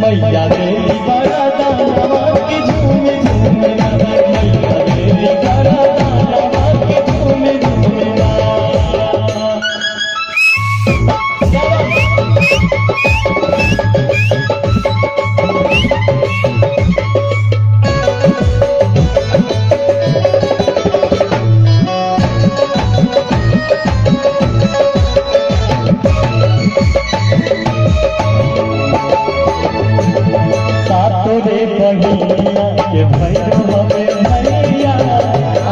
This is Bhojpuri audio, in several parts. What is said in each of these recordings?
मैया देवी बड़ा दानवा की झूम झूम ना, मैया देवी बड़ा दानवा की झूम झूम ना। तोरे बहिया के भैरो हमें भैया,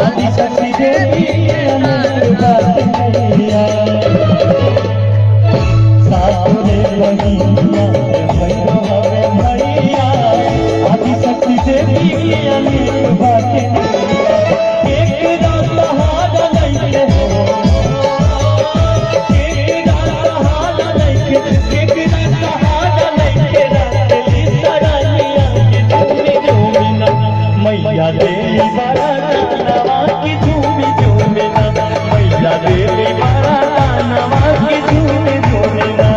आदि शक्ति देवी के अनंत बात भैया। तोरे बहिया के भैरो हमें भैया, आदि शक्ति देवी के अनंत बात भैया। एक रात हार नहीं हो, एक रात हार नहीं, एक रात हार नहीं रात मैया देवी बड़ा दानवा की झूम झूम ना, मैया देवी बड़ा दानवा की झूम झूम ना।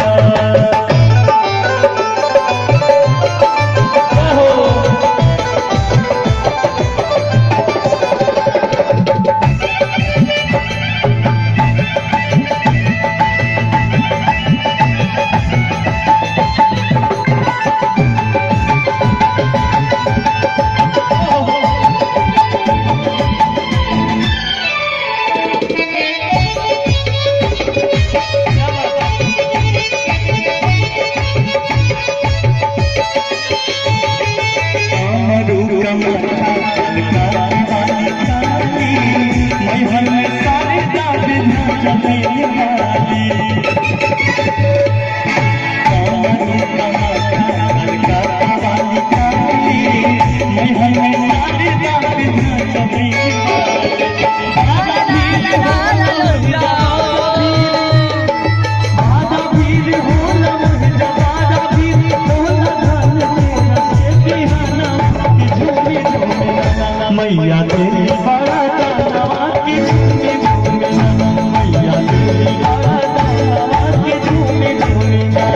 मैया तेरी बड़ा दानवा की झूम झूम ना, मैया तेरी बड़ा दानवा की झूम झूम ना।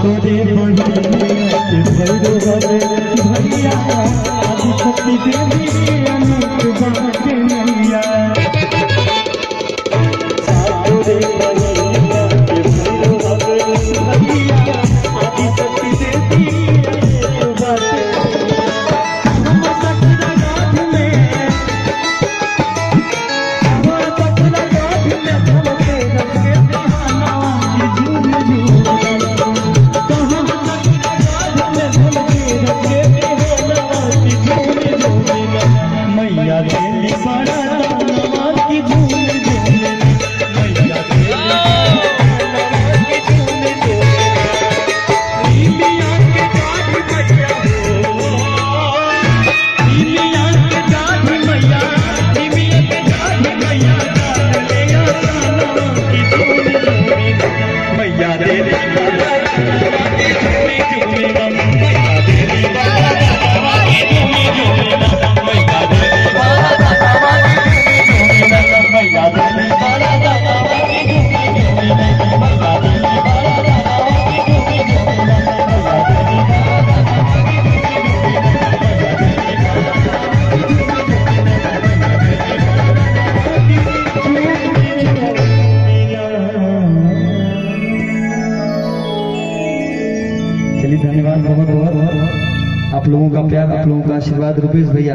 तोरे बहिया के भैरो हमें भैया, आदि शक्ति देवी के अनंत बात भैया। तोरे बहिया के भैरो हमें भैया, आदि शक्ति देवी के अनंत बात भैया। हम सखरा गाठ में, हम सखरा गाठ में झलके रखे दीवाना की झूम झूम। मैया देवी बड़ा दानवा की झूम झूम ना, मैया देवी बड़ा दानवा की झूम झूम ना। नीलिया के जात मैया हो, नीलिया के जात मैया, नीलिया के जात मैया, ले दानवा की झूम झूम ना, मैया देवी बड़ा दानवा की झूम झूम ना, मैया देवी बड़ा दानवा की झूम झूम ना, मैया देवी चलिए धन्यवाद बहुत बहुत आप लोगों का प्यार, आप लोगों का आशीर्वाद। रुपेश भैया